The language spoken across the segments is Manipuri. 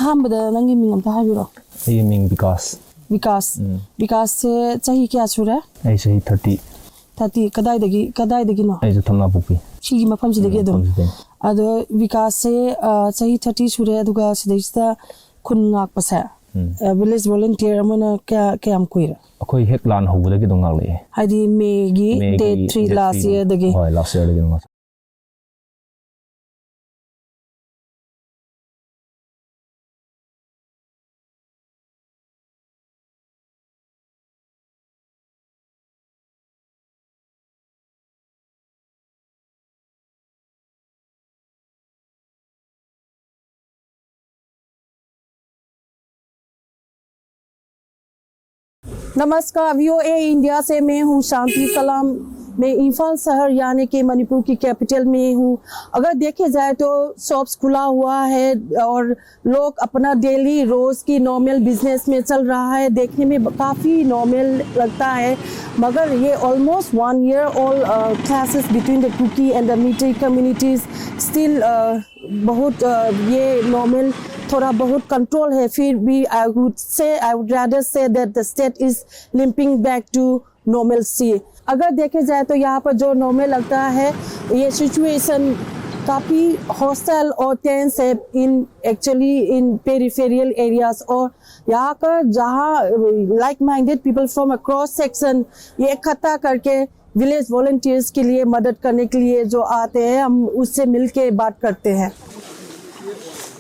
अहमद नंगी मिंग अमता हाबिरो आई मिंग विकास से चाही क्या सुरे आई सही 30 कदाई दगी नो आई जो थमना पुपी ची मफम सिदगी दो अदो विकास से चाही 30 सुरे अदुगा सिदैस्ता खुन ngak pasa village volunteer amana kya am kuira akoi hek lan hobudagi dong ngak le hadi megi day 3 last year dagi hoi last year dagi ngak नमस्कार VOA इंडिया से मैं हूँ शांति कलाम। मैं इंफाल शहर यानी कि मणिपुर की कैपिटल में हूँ। अगर देखे जाए तो शॉप्स खुला हुआ है और लोग अपना डेली रोज़ की नॉर्मल बिजनेस में चल रहा है। देखने में काफ़ी नॉर्मल लगता है, मगर ये almost 1 year all classes between the Kuki and the Meitei communities still बहुत ये नॉर्मल थोड़ा बहुत कंट्रोल है। फिर भी I would rather say that the state is limping back to normalcy। अगर देखे जाए तो यहाँ पर जो नॉर्मल लगता है, ये सिचुएशन काफ़ी हॉस्टाइल और टेंस है इन पेरिफेरियल एरियाज। और यहाँ का जहाँ like minded people from across section ये इकट्ठा करके विलेज वॉलंटियर्स के लिए मदद करने के लिए जो आते हैं, हम उससे मिल के बात करते हैं।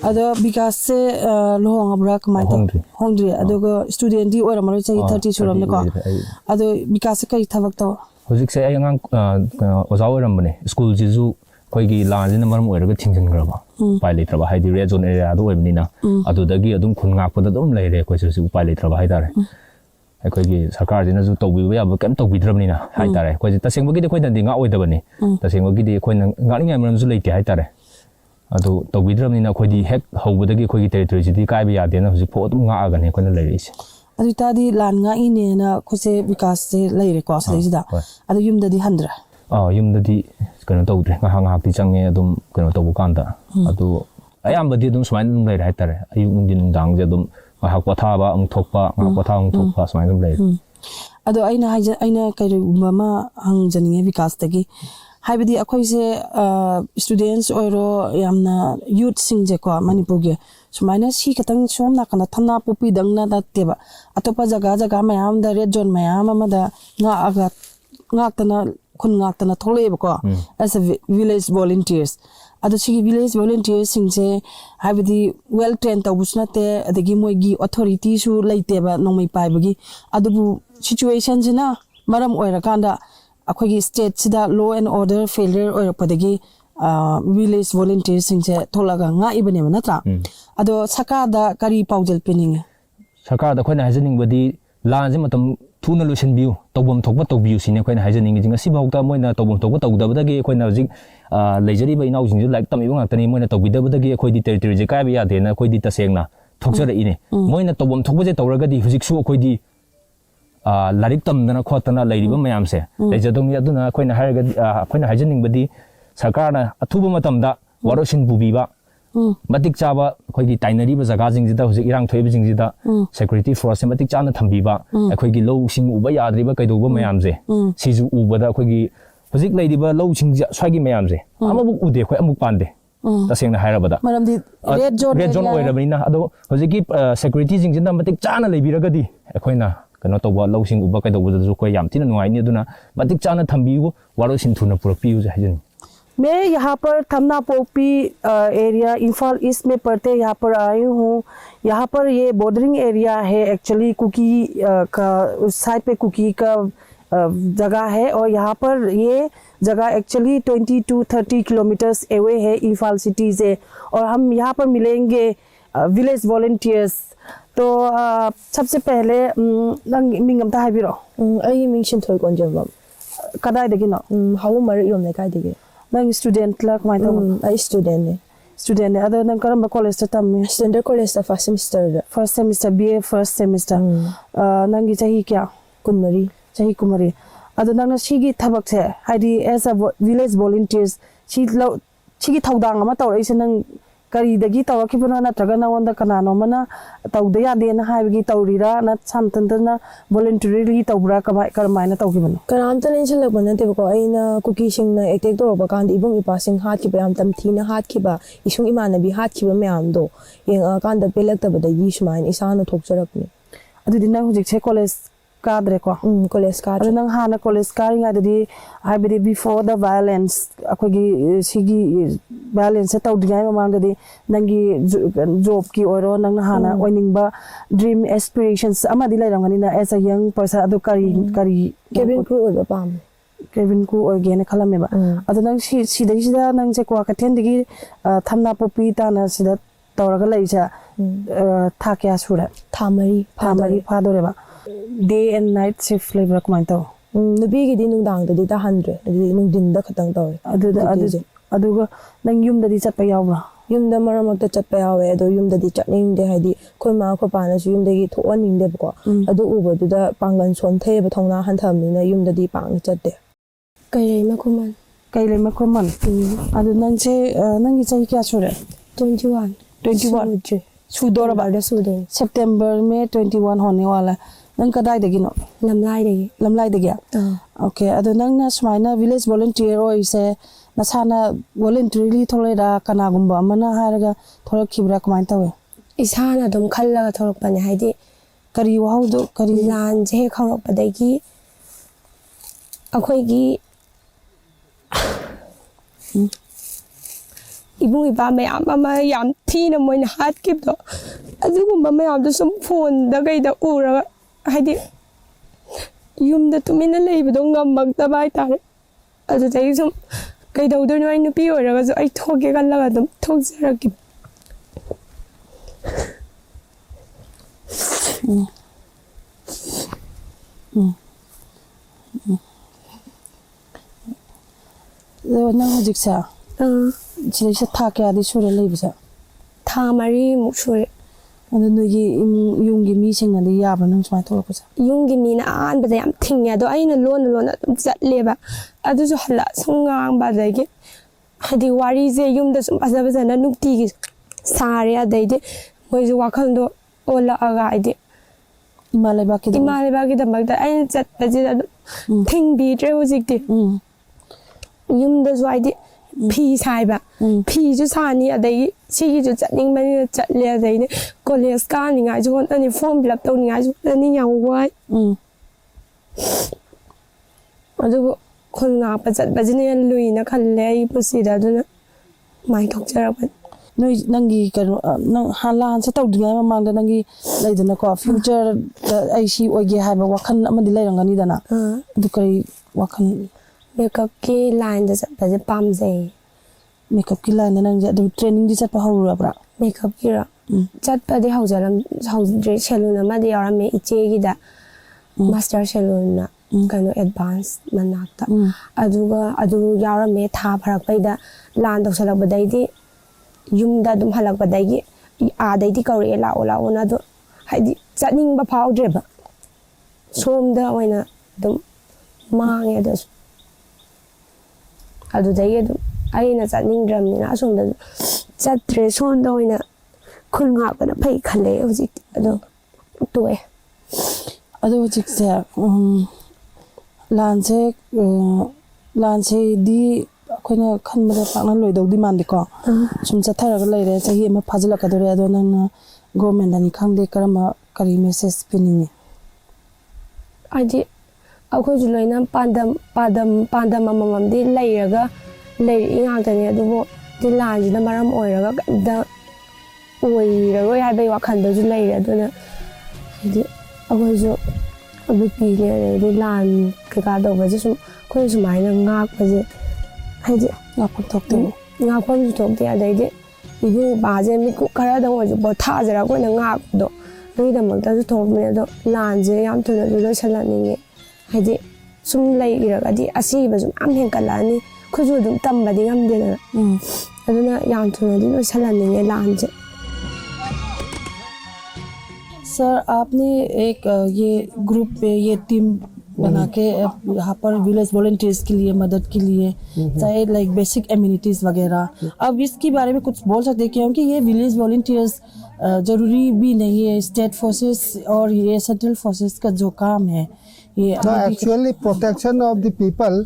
अदो विकास से लोहंग अब्रा कमाई होंद्री अदो स्टूडेंट दी और हमारे चाहिए 30 सुरम ने को अदो विकास से कई थबक तो होजिक से आयांग ओजाव रंबने स्कूल जिजु कोईगी लांजिन मरम ओइरगा थिंजन ग्रबा उपाय लेत्रबा हाइदि रेड जोन एरिया दो ओइबनिना अदुदगी अदुम खुनगाकपदा दम लेरे कोइसु उपाय लेत्रबा हाइदारे अखोगी सरकार जिना जु तौबिबा याब केम तौबिद्रबनिना हाइदारे कोइ तसेंगबगी दे कोइना दिंगा ओइदबनी तसेंगबगी दे कोइना गानिंगा मरमजु लेते हाइदारे अदो तौबिद्रबनिना खोइदि हेक हौबदगी खोइगी टेरिटोरी जिदि काइबा यादेना हुजि फो अदुम गाआगने कोइना लेरिसि अदु तादि लानगा इनेना खोसे विकास से लेरे को सदैसिदा अदु युमददि हंद्रा युमददि कनो तौद्रे गाहांगाक्ति चंगे अदुम कनो तौबु कांदा अदु अयामबदि अदुम स्वाइन अदुम लेरे हाइतारे अयुक नुंदिन दांगजे अदुम गाहाक पथाबा अमुक थोकपा गाहाक पथा अमुक थोकपा स्वाइन अदुम लेरे अदु अइना कैरुमा हंगजनिगे विकास तगी हाइबदी अखोइसे स्टूडेंट्स ओइरो यामना यूथ सिंजे को मणिपुर के सुमाइना सी खतंग सोम नाकना थना पुपी दंगना दतेबा अतोपा जगह मयाम द रेड जोन मयाम अमदा खुनगाक्तना थोलेबको एज अ विलेज वॉलंटियर्स अदु सी विलेज वॉलंटियर्स सिंजे हाइबदी वेल ट्रेन तौबुसनाते अदगी मोइगी अथॉरिटी सु लेतेबा नोमै पाइबगी अदुबु सिचुएशन जिना मरम ओइरकांदा अखोगी स्टेट सिदा लॉ एंड ऑर्डर फेलियर ओइरपदगी विलेज वॉलंटियर्स सिंजे थोलागा nga ibane natra ado sakada kari paujel pening sakada khoina hajening badi lanje matam thuna lusion biu tobom thokba tobiu sine khoina hajening jinga sibauta moina tobom thokba togdabadagi khoina jik leijari ba inau jinju like tami bang tani moina tobidabadagi khoi di territory je kai ba ya de na khoi di tasengna thokjara ine moina tobom thokba je tawragadi hujik su khoi di लारिक तमदना खोतना लैरिबा मयामसे लेजदोंग यादुना खोइना हारगा खोइना हाइजनिंग बदी सरकारना अथुबा मतमदा वारोसिन बुबीबा मतिक चाबा खोइगी टाइनरीबा जगा जिंगजिदा हुजि इरांग थोइबा जिंगजिदा सिक्युरिटी फोर्स से मतिक चाना थंबीबा खोइगी लौसिंग उबा याद्रिबा कैदोबा मयामसे सिजु उबदा खोइगी हुजि लैरिबा लौसिंग स्वाइगी मयामसे अमबु उदे खोइ अमुक पांदे तसेंगना हायरबदा मरमदि रेड जोन ओइरबनिना अदो हुजिगी सिक्युरिटी जिंगजिदा मतिक चाना लेबिरगदी खोइना कनो तौबा लौसिंग उबा कैदोबदसु कोइ याम थिना नुआइनी अदुना मतिक चाना थंबीगु वारोसिन थुना पुरपियु हाइजनी मैं यहाँ पर थमना पोपी एरिया इंफाल ईस्ट में पड़ते यहाँ पर आई हूँ। यहाँ पर ये बॉर्डरिंग एरिया है एक्चुअली कुकी का उस साइड पे कुकी का जगह है और यहाँ पर ये जगह एक्चुअली 20 to 30 किलोमीटर्स अवे है इंफाल सिटी से और हम यहाँ पर मिलेंगे विलेज वॉलंटियर्स। तो सबसे पहले मिंगमता हाइबिरो आई मिंशन थोय कोंजबम कदाइदगी न हाउ मर योम ने काइदगी नंग स्टूडेंट ला कमाय तो आई स्टूडेंट ने अदो नंग करम कॉलेज तम स्टैंडर्ड कॉलेज दा first semester BA first semester नंगी चाही क्या कुमरी चाही कुमरी अदो नंग सिगी थबक से हाइदी एज अ विलेज वॉलंटियर्स सिगी थौदांग अमा तौरैसे नंग ꯀꯔꯤꯗꯒꯤ ꯇꯧꯔꯛꯈꯤꯕꯅꯣ ꯅꯠꯇ꯭ꯔꯒ ꯅꯉꯣꯟꯗ ꯀꯅꯥꯅꯣꯃꯅ ꯇꯧꯗ ꯌꯥꯗꯦꯅ ꯍꯥꯏꯕꯒꯤ ꯇꯧꯔꯤꯔꯥ ꯁꯥꯟꯇꯟꯇꯅ ꯚꯣꯂꯨꯟꯇꯔꯤꯂꯤ ꯇꯧꯕ꯭ꯔꯥ ꯀꯔꯝꯃꯥꯏꯅ ꯇꯧꯈꯤꯕꯅꯣ ꯀꯅꯥꯝꯇ ꯏꯟꯁꯤꯜꯂꯛꯄ ꯅꯠꯇꯦꯕꯀꯣ ꯑꯩꯅ ꯀꯨꯀꯤꯁꯤꯡꯅ ꯑꯦꯇꯦꯛ ꯇꯧꯔꯛꯄ ꯀꯥꯟꯗ ꯏꯕꯨꯡ ꯏꯄꯥꯁꯤꯡ ꯍꯥꯠꯈꯤꯕ ꯌꯥꯝ ꯇꯝꯊꯤꯅ ꯍꯥꯠꯈꯤꯕ ꯏꯁꯨꯡ ꯏꯃꯥꯟꯅꯕꯤ ꯍꯥꯠꯈꯤꯕ ꯃꯌꯥꯝꯗꯣ ꯌꯦꯡꯉꯛꯑꯀꯥꯟꯗ ꯄꯦꯜꯂꯛꯇꯕꯗꯒꯤ ꯁꯨꯃꯥꯏꯅ ꯏꯁꯥꯅ ꯊꯣꯛꯆꯔꯛꯄꯅꯤ ꯑꯗꯨꯗꯤ ꯅꯪ ꯍꯧꯖꯤꯛꯁꯦ ꯀꯣꯂꯦꯖ ꯀꯥꯗ꯭ꯔꯦꯀꯣ ꯀꯣꯂꯦꯖ ꯑꯗꯣ ꯀꯥꯗ꯭ꯔꯦ ꯅꯪ ꯍꯥꯟꯅ ꯀꯣꯂꯦꯖ ꯀꯥꯔꯤꯉꯩꯗꯗꯤ ꯍꯥꯏꯕꯗꯤ ꯕꯤꯐꯣꯔ ꯗ ꯚꯥꯏꯑꯣꯂꯦꯟꯁ ꯑꯩꯈꯣꯏꯒꯤ ꯁꯤꯒꯤ ꯚꯥꯏꯑꯣꯂꯦꯟꯁꯁꯦ ꯇꯧꯗ꯭ꯔꯤꯉꯩ ꯃꯃꯥꯡꯗꯗꯤ ꯅꯪꯒꯤ ꯖꯣꯕꯀꯤ ꯑꯣꯏꯔꯣ ꯅꯪꯅ ꯍꯥꯟꯅ ꯑꯣꯏꯅꯤꯡꯕ ꯗ꯭ꯔꯤꯝ ꯑꯦꯁꯄꯤꯔꯦꯁꯟꯁ ꯑꯃꯗꯤ ꯂꯩꯔꯝꯒꯅꯤꯅ ꯑꯦꯁ ꯑ ꯌꯪ ꯄꯔꯁꯟ ꯑꯗꯨ ꯀꯔꯤ ꯀꯦꯕꯤꯟ ꯀ꯭ꯔꯨ ꯑꯣꯏꯕ ꯄꯥꯝꯃꯦ ꯀꯦꯕꯤꯟ ꯀ꯭ꯔꯨ ꯑꯣꯏꯒꯦꯅ ꯈꯜꯂꯝꯃꯦꯕ ꯑꯗꯣ ꯅꯪ ꯁꯤꯗꯩꯁꯤꯗ ꯅꯪꯁꯦ ꯀ꯭ꯋꯥꯀꯩꯊꯦꯜꯗꯒꯤ ꯊꯝꯅꯥꯄꯣꯛꯄꯤ ꯇꯥꯅ ꯁꯤꯗ ꯇꯧꯔꯒ ꯂꯩꯔꯤꯁꯦ ꯊꯥ ꯀꯌꯥ ꯁꯨꯔꯦ ꯊꯥ ꯃꯔꯤ ꯊꯥ ꯃꯔꯤ ꯐꯥꯗꯣꯔꯦꯕ ꯗꯦ ꯑꯦꯟ ꯅꯥꯏꯠ ꯁꯤꯐ ꯂꯩꯕ꯭ꯔꯥ ꯀꯃꯥꯏꯅ ꯇꯧ ꯅꯨꯄꯤꯒꯤꯗꯤ ꯅꯨꯡꯗꯥꯡꯗꯗꯤ ꯇꯥꯍꯟꯗ꯭ꯔꯦ ꯑꯗꯨꯗꯤ ꯅꯨꯡꯊꯤꯟꯗ ꯈꯛꯇꯪ ꯇꯧꯋꯦ ꯑꯗꯨꯒ ꯅꯪ ꯌꯨꯝꯗꯗꯤ ꯆꯠꯄ ꯌꯥꯎꯕ꯭ꯔꯥ ꯌꯨꯝꯗ ꯃꯔꯛ ꯃꯔꯛꯇ ꯆꯠꯄ ꯌꯥꯎꯋꯦ ꯑꯗꯣ ꯌꯨꯝꯗꯗꯤ ꯆꯠꯅꯤꯡꯗꯦ ꯍꯥꯏꯗꯤ ꯑꯩꯈꯣꯏ ꯃꯥ ꯑꯩꯈꯣꯏ ꯄꯥꯅꯁꯨ ꯌꯨꯝꯗꯒꯤ ꯊꯣꯛꯍꯟꯅꯤꯡꯗꯦꯕꯀோ ꯑꯗꯨ ꯎꯕꯗꯨꯗ ꯄꯥꯡꯒꯜ ꯁꯣꯟꯊꯩꯑꯕ ꯊꯧꯅꯥ ꯍꯟꯊꯕꯅꯤꯅ ꯌꯨꯝꯗꯗꯤ ꯄꯥꯛꯅ ꯆꯠꯇꯦ ꯀꯩꯂꯩꯃ ꯈꯨꯃꯟ ꯀꯩꯂꯩꯃ ꯈꯨꯃꯟ ꯑꯗꯨ ꯅꯪꯁꯦ ꯅꯪꯒꯤ ꯆꯍꯤ ꯀꯌా ꯁꯨꯔꯦ 21 सूदोरबा सितंबर में 21 होने वाला है नंग कदाइदगिनो लमलाइदगी ओके अदो नंगना सुमाइना विलेज वॉलंटियर ओइसे नसाना वॉलंटरीली थोलेरा कनागुंबा अमना हारगा थोरखिब्रा कमाइन तवे इसाना दम खल्लगा थोरकपने हाइदि करी वहाउदो करी लान जे खौरकपदगी अखोइगी इबुंग इपा मयाम अमा याम थीना मोइना हातकिबदो अदुगुंबा मयामदो सम फोनदा गैदा उरगा हाइदि युमदा तुमिना लेइबदो ngमक्तबा हाइतारे अदुदगी सम कैदौदोनो आइ नुपी ओइरगाजो आइ थोके गल्लगा दम थोकजरकि नंग हजिकसा सिलेक्शन था क्या दी सुरे लेबसा था मरी मुसुरे अदो नोगी युंगी मीसिंगदि याबा नंग सुमाय थोरकसा युंगी मीना आनबदा याम थिंगे अदो आइना लोन अदुम चटलेबा अदुसु हल्ला संगांबा दगी हदि वारीजे युमदा सुम फजबजना नुक्तिगी सारे अदैदि मोइजु वाखलदो ओलागा आइदि इमालेबाकी दमगदा आइना चटबजि थिंगबीद्रे हुजिकति युमदासु आइदि फी साइबा फीजु सानी अदगी सिगिजु चटनिंगबनि चटले अदैनि कॉलेज कानिंगाजु होननि फॉर्म फिलअप तौनिंगाजु अनि याम वाइ अदुबो खुलंगा पचटबजिने लुइना खल्ले आई पुसिदा दुना माइ थोकजरबन नोइ नंगी कनो नंग हालान से तौदिङा ममांदा नंगी लैदना को फ्यूचर आइसी ओगे हाबा वखन अमदि लैरंगनी दना अदु करी वखन मेकअप की लाइन द चटबजे पामजे मेकअप की लाइन नंग अदु ट्रेनिंग दि चटपा हौरबरा मेकअप की रा चटपदि हौजरे सैलून अमदि यारमे इचेगिदा मास्टर सैलून ना कनो एडवांस मनाक्ता अदुगा अदु यारमे था फरकपैदा लान दौसलकबदैदि युमदा दुम हलकबदैगी आदैदि कौरे लाओ ना दो हाइदि चटनिंगबा फाउद्रेबा सोमदा ओइना दुम मांगे दस अदुदगी दुम आइना चटनिंगद्रमनिना असोमदा चट्रे सोमदा ओइना खुलंगापना फै खले हुजिक अदो तोए अदो हुजिक से लानसे दी अखोइना खनबदा पाकना लोइदौदि मानदिको सुम चथरगा लैरे चही अमा फाजिलकदोरे अदो नंगना गवर्नमेंट अनि खंगदे करमा करी मेसेज पिनिंगे आदि अखोइजु लोइना पादम अमममदि लैरगा इंगातने अदुबो दि लानजिना मरम ओइरगा द ओइरगोय हाइबै वाखनदजु लैरे अदुना आदि अखोइजु अबुपीने दि लान कका दौबजे सुम खोइ सुमाइना ngaakpaje हाइदि ngaakpamju थोकते अदैदि इबु बाजे मिकु खरादंग ओइजु बोथाजरा कोइना ngaakdo नोइदमक्तजु थोकबने अदो लानजे याम थुना लोइसलनिंगे हाइदि सुम लैगिरगदि असिबजु याम हेंकलानि खुजु दुम तंबदि ngamdena अदुना याम थुनादि लोइसलनिंगे लानजे सर आपने एक ये ग्रुप पे ये टीम बना के यहाँ पर विलेज वॉलंटियर्स के लिए मदद के लिए, चाहे लाइक बेसिक एम्यूनिटीज़ वगैरह। अब इसके बारे में कुछ बोल सकते हैं क्योंकि ये विलेज वॉलंटियर्स ज़रूरी भी नहीं है, स्टेट फोर्सेस और ये सेंट्रल फोर्सेस का जो काम है ये No, actually, protection of the people,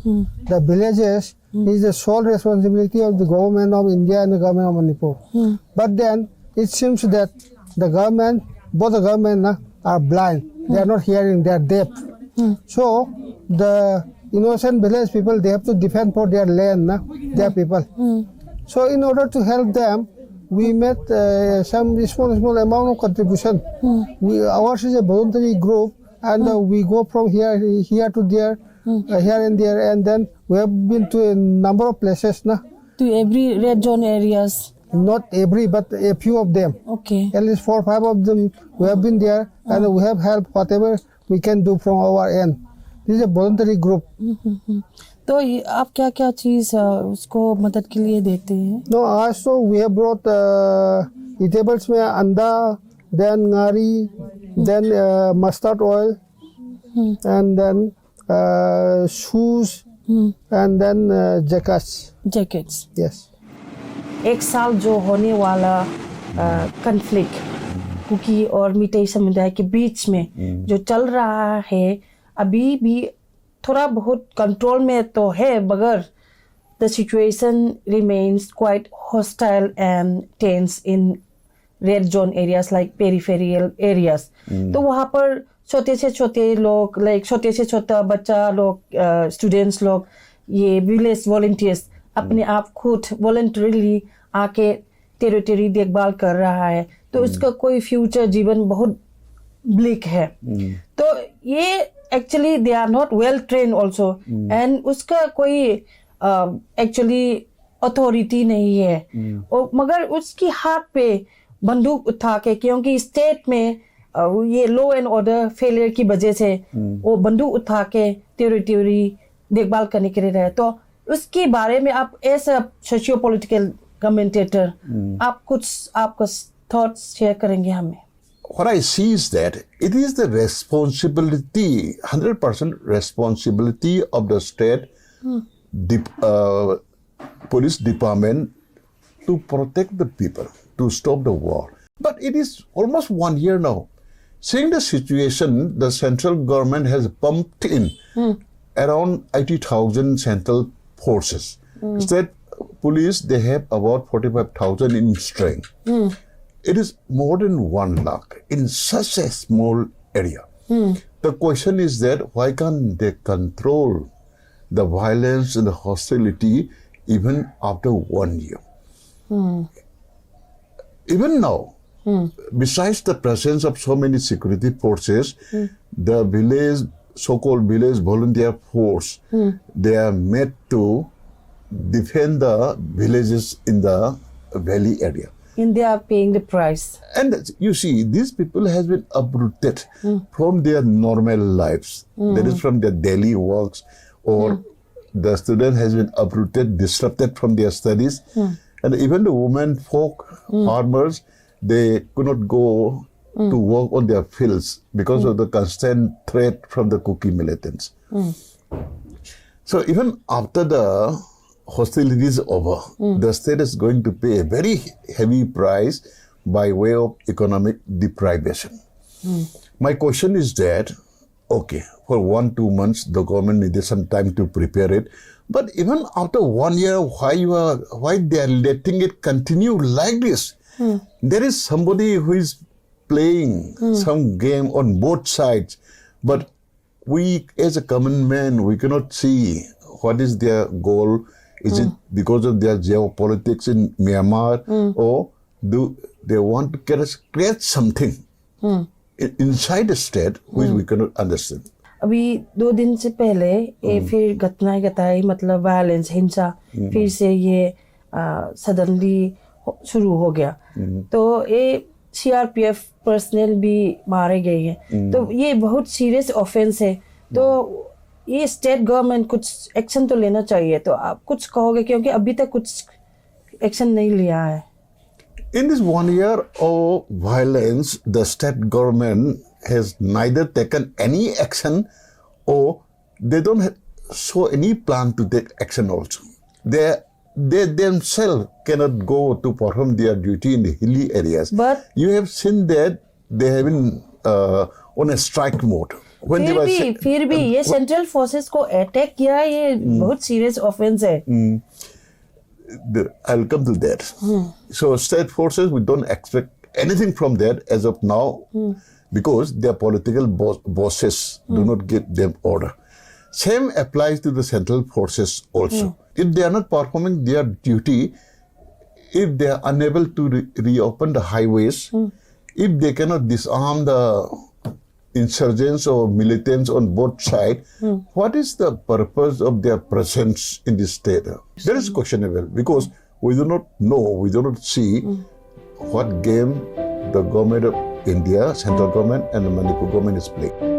the villages, is the sole responsibility of the government of India and the government of Manipur. But then it seems that the government, both the government are blind. They are not hearing. They are deaf. So the innocent village people, they have to defend for their land, their people. So in order to help them, we made some small amount of contribution. Ours is a voluntary group. And we go from here to there, here and there, and then we have been to a number of places, to every red zone areas. Not every, but a few of them. Okay. At least 4 or 5 of them, we have been there, and we have helped whatever we can do from our end. This is a voluntary group. तो आप क्या क्या चीज़ उसको मदद के लिए देते हैं? No, also we have brought eatables में अंडा, then ngari, then mustard oil, and then shoes, and then jackets. Jackets. Yes. एक साल जो होने वाला कन्फ्लिक्ट कुकी और मिटेई समुदाय के बीच में जो चल रहा है अभी भी थोड़ा बहुत कंट्रोल में तो है, मगर the situation remains quite hostile and tense in red zone areas like peripheral areas. तो वहाँ पर छोटे से छोटे लोग, लाइक छोटे से छोटा बच्चा लोग, स्टूडेंट्स लोग, ये विलेज वॉलंटियर्स अपने आप खुद वॉलंटरीली आके टेरिटरी देखभाल कर रहा है, तो उसका कोई फ्यूचर जीवन बहुत ब्लिक है। तो ये actually they are not well train also, and उसका कोई एक्चुअली अथॉरिटी नहीं है, और मगर उसकी हाथ पे बंदूक उठा के, क्योंकि स्टेट में ये लॉ एंड ऑर्डर फेलियर की वजह से वो बंदूक उठा के टेरिटरी देखभाल करने के लिए रहे। तो उसके बारे में आप as a socio political commentator आप कुछ आपका थॉट्स शेयर करेंगे हमें? What I see is that it is the responsibility, 100% responsibility of the state police department to protect the people, to stop the war. But it is almost 1 year now. Seeing the situation, the central government has pumped in around 80,000 central forces. State police, they have about 45,000 in strength. It is more than 1 lakh in such a small area. The question is that why can't they control the violence and the hostility even after 1 year? Even now, besides the presence of so many security forces, the village, so-called village volunteer force, they are made to defend the villages in the valley area. And they are paying the price. And you see, these people has been uprooted from their normal lives. That is from their daily works, or the student has been uprooted, disrupted from their studies. And even the women folk, farmers, they could not go to work on their fields because of the constant threat from the Kuki militants. So even after the hostilities over, the state is going to pay a very heavy price by way of economic deprivation. My question is that, okay, for 1-2 months, the government needed some time to prepare it. But even after 1 year, why they are letting it continue like this? There is somebody who is playing some game on both sides. But we, as a common man, we cannot see what is their goal. Is it because of their geopolitics in Myanmar, or do they want to create something inside the state which we cannot understand? अभी 2 दिन से पहले ये फिर घटनाएं घटाई, मतलब वायलेंस, हिंसा फिर से ये सडनली शुरू हो गया। तो ये CRPF पर्सनल भी मारे गए हैं। तो ये बहुत सीरियस ऑफेंस है। तो ये स्टेट गवर्नमेंट कुछ एक्शन तो लेना चाहिए। तो आप कुछ कहोगे, क्योंकि अभी तक कुछ एक्शन नहीं लिया है। In this 1 year of violence, the state government has neither taken any action or they don't show any plan to take action also. They themselves cannot go to perform their duty in the hilly areas. But- you have seen that they have been on a strike mode. When they were फिर भी ये सेंट्रल फोर्सेस को अटैक किया, ये बहुत सीरियस ऑफेंस है. I'll come to that. So state forces, we don't expect anything from that as of now because their political bosses do not give them order. Same applies to the central forces also. If they are not performing their duty, if they are unable to reopen the highways, if they cannot disarm the insurgents or militants on both sides, what is the purpose of their presence in this state? That is questionable because we do not know, we do not see what game the government of India, central government and the Manipur government is playing.